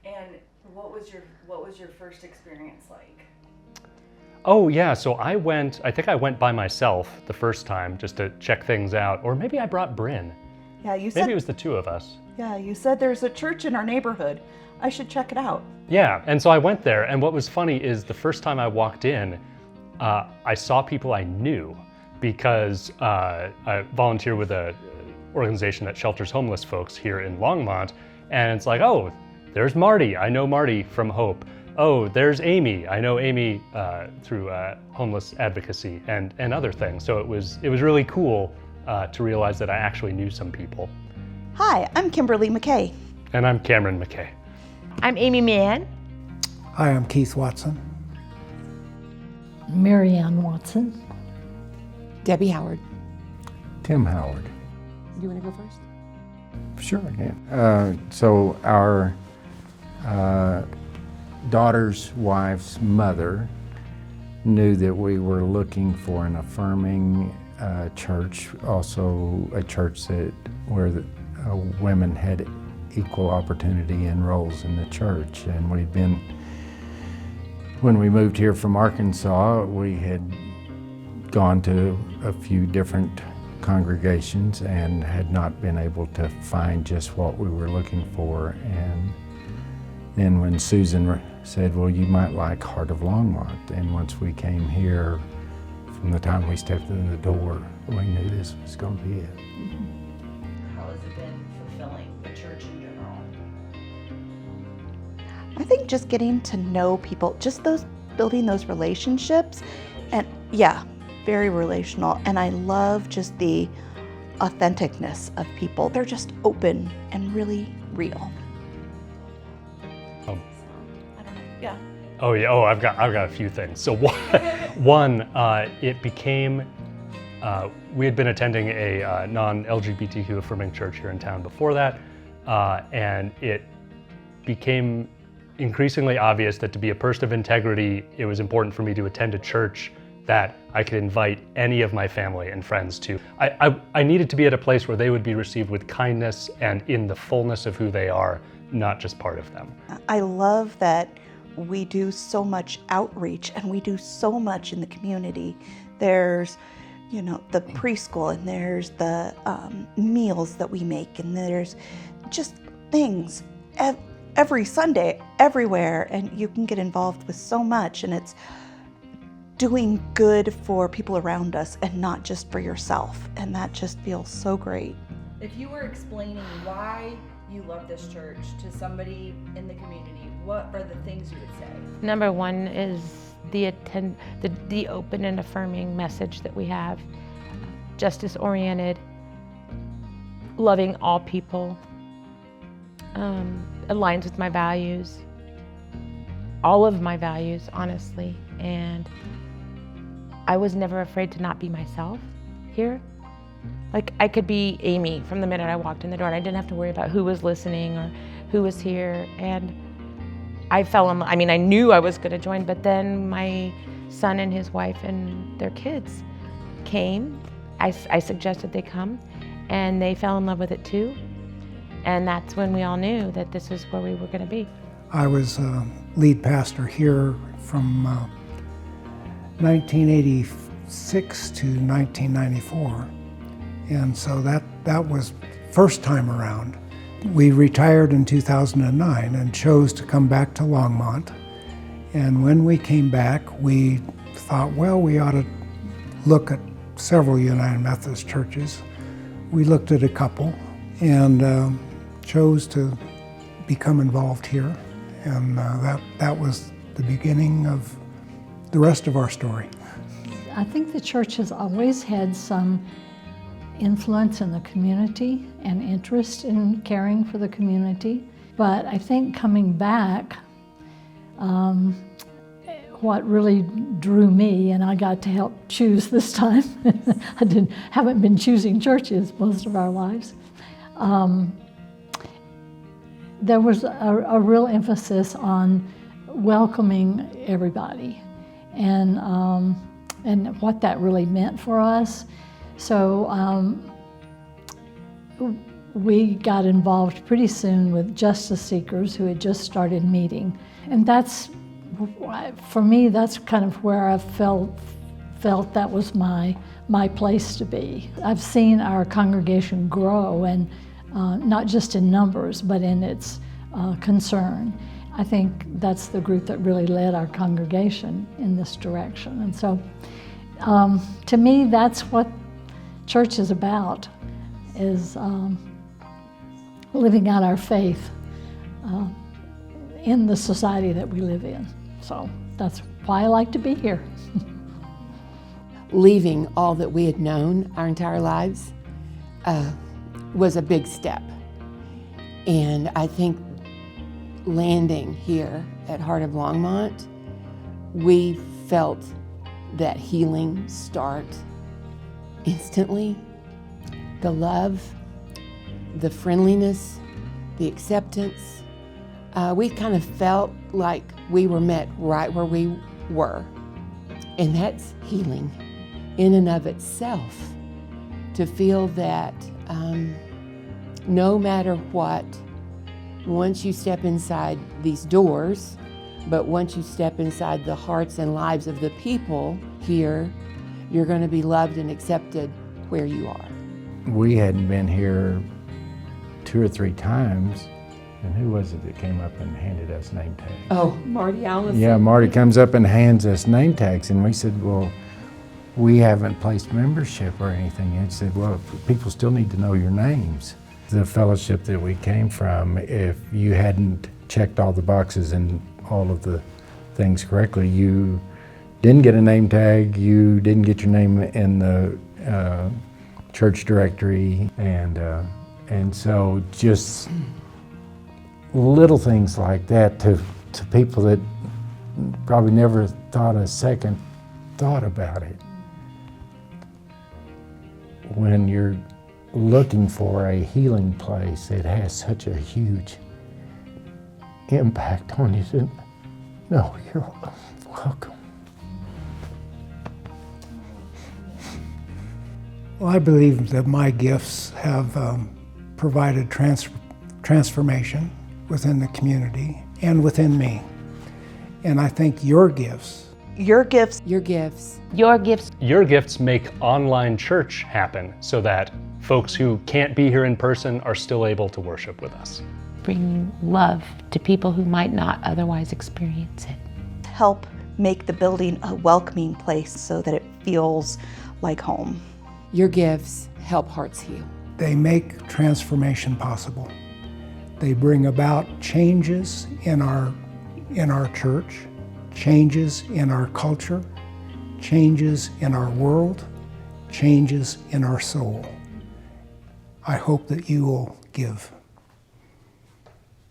And what was your first experience like? Oh yeah, so I think I went by myself the first time just to check things out, or maybe I brought Bryn. Yeah, Maybe it was the two of us. Yeah, you said there's a church in our neighborhood. I should check it out. Yeah, and so I went there, and what was funny is the first time I walked in, I saw people I knew because I volunteer with an organization that shelters homeless folks here in Longmont, and it's like, oh, there's Marty. I know Marty from Hope. Oh, there's Amy. I know Amy through homeless advocacy and other things. So it was really cool to realize that I actually knew some people. Hi, I'm Kimberly McKay. And I'm Cameron McKay. I'm Amy Mann. Hi, I'm Keith Watson. Marianne Watson. Debbie Howard. Tim Howard. You want to go first? Sure, I can. So our daughter's wife's mother knew that we were looking for an affirming church, also a church where women had equal opportunity and roles in the church. And when we moved here from Arkansas, we had gone to a few different congregations and had not been able to find just what we were looking for. And then when Susan said, well, you might like Heart of Longmont, and once we came here, from the time we stepped in the door, we knew this was going to be it. How has it been fulfilling the church in general? I think just getting to know people, just building those relationships, and yeah, very relational. And I love just the authenticness of people. They're just open and really real. Oh. I don't know. Yeah. Oh yeah. Oh, I've got a few things. So one, it became. We had been attending a non-LGBTQ affirming church here in town before that, and it became increasingly obvious that to be a person of integrity, it was important for me to attend a church that I could invite any of my family and friends to. I needed to be at a place where they would be received with kindness and in the fullness of who they are, not just part of them. I love that we do so much outreach and we do so much in the community. There's, the preschool, and there's the meals that we make, and there's just things every Sunday, everywhere, and you can get involved with so much, and it's doing good for people around us and not just for yourself, and that just feels so great. If you were explaining why you love this church to somebody in the community, what are the things you would say? Number one is the open and affirming message that we have, justice-oriented, loving all people, aligns with my values, all of my values, honestly, and I was never afraid to not be myself here. Like, I could be Amy from the minute I walked in the door, and I didn't have to worry about who was listening or who was here. And I I knew I was gonna join, but then my son and his wife and their kids came. I suggested they come, and they fell in love with it too. And that's when we all knew that this is where we were gonna be. I was lead pastor here from 1986 to 1994. And so that was first time around. We retired in 2009 and chose to come back to Longmont. And when we came back, we thought, well, we ought to look at several United Methodist churches. We looked at a couple and chose to become involved here. And that was the beginning of the rest of our story. I think the church has always had some influence in the community and interest in caring for the community. But I think coming back, what really drew me, and I got to help choose this time, I haven't been choosing churches most of our lives, there was a real emphasis on welcoming everybody and what that really meant for us. So we got involved pretty soon with justice seekers who had just started meeting. And that's, for me, that's kind of where I felt that was my place to be. I've seen our congregation grow, and not just in numbers, but in its concern. I think that's the group that really led our congregation in this direction. And so, to me, that's what church is about, is living out our faith in the society that we live in. So that's why I like to be here. Leaving all that we had known our entire lives was a big step. And I think landing here at Heart of Longmont, we felt that healing start instantly. The love, the friendliness, the acceptance. We kind of felt like we were met right where we were. And that's healing in and of itself, to feel that no matter what, once you step inside these doors, but once you step inside the hearts and lives of the people here, you're going to be loved and accepted where you are. We hadn't been here 2 or 3 times, and who was it that came up and handed us name tags? Oh, Marty Allison. Yeah, Marty comes up and hands us name tags, and we said, well, we haven't placed membership or anything. And he said, well, people still need to know your names. The fellowship that we came from, if you hadn't checked all the boxes and all of the things correctly, you didn't get a name tag, you didn't get your name in the church directory, and so just little things like that to people that probably never thought a second thought about it. When you're looking for a healing place, it has such a huge impact on you. To know you're welcome. Well, I believe that my gifts have provided transformation within the community and within me. And I think your gifts Your gifts Your gifts. Your gifts. Your gifts make online church happen so that folks who can't be here in person are still able to worship with us. Bringing love to people who might not otherwise experience it. help make the building a welcoming place so that it feels like home. Your gifts help hearts heal. They make transformation possible. They bring about changes in our church, changes in our culture, changes in our world, changes in our soul. I hope that you will give.